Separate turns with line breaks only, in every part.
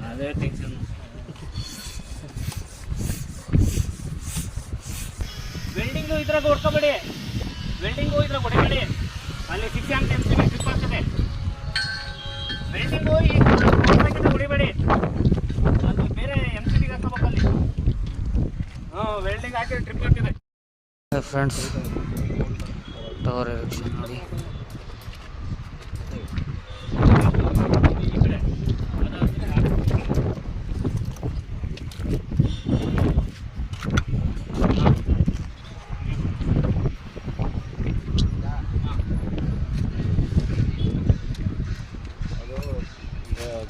ಅದೇ tension. Welding ಇದ್ರಾಗ ಹೊಡ್ಕೊಬೇಡಿ, welding ಇದ್ರಾಗ ಹೊಡಿಬೇಡಿ. ಅಲ್ಲಿ 6 ಆಂಪ್ MCB ಟ್ರಿಪ್ ಆಗ್ತದೆ. ವೆಲ್ಡಿಂಗು ಈ ಹೊಡಿಬೇಡಿ, ಅದು ಬೇರೆ MCBಗೆ ಹಾಕೋಬೇಕು ಅಲ್ಲಿ. ವೆಲ್ಡಿಂಗ್ ಹಾಕಿ ಟ್ರಿಪ್ ಆಗ್ತದೆ.
ಫ್ರೆಂಡ್ಸ್ ಟವರ್ ಎರೆಕ್ಷನ್ ನೋಡಿ.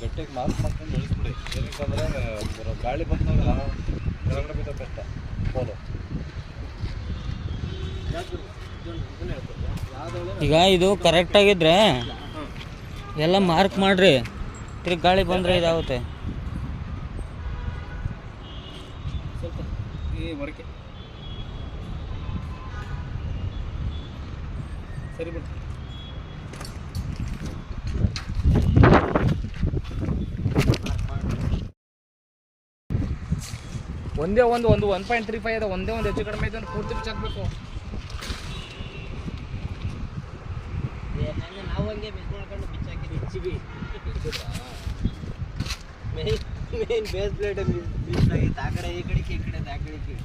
ಗಟ್ಟಿಗೆ ಮಾರ್ಕ್ ಮಾಡ್ಕೊಂಡು ನಿಲ್ಲಿಸ್ಬಿಡಿ. ಏನಕ್ಕಂದ್ರೆ ಗಾಳಿ ಬಂದಾಗ ಕೆಳಗಡೆ ಬಿದ್ದ ಕಷ್ಟ ಫೋನು.
ಈಗ ಇದು ಕರೆಕ್ಟ್ ಆಗಿದ್ರೆ ಎಲ್ಲ ಮಾರ್ಕ್ ಮಾಡ್ರಿ, ತಿರ್ಗಿ ಗಾಳಿ ಬಂದರೆ ಇದಾಗುತ್ತೆ.
ಸ್ವಲ್ಪ ಈ ಮಡಕೆ ಸರಿ ಬಿಟ್ಟು ಒಂದೇ ಒಂದು 1.35 ಇದೆ. ಒಂದೇ ಒಂದು ಹೆಚ್ಚು ಕಡಿಮೆ ಇದೆ ಅಂದ್ರೆ ಪೂರ್ತಿ ಬಿಚ್ಚಾಕ್ಬೇಕು.
ನಾವು ಹಂಗೆ ಮಿಸ್ ಮಾಡ್ಕೊಂಡು ಬಿಚ್ಚಾಕಿದ್ವಿ. HB main base plate miss ಆಗಿತ್ತು. ಆ ಕಡೆ ಈ ಕಡೆಗೆ, ಈ ಕಡೆ ಆ ಕಡೆಗೆ.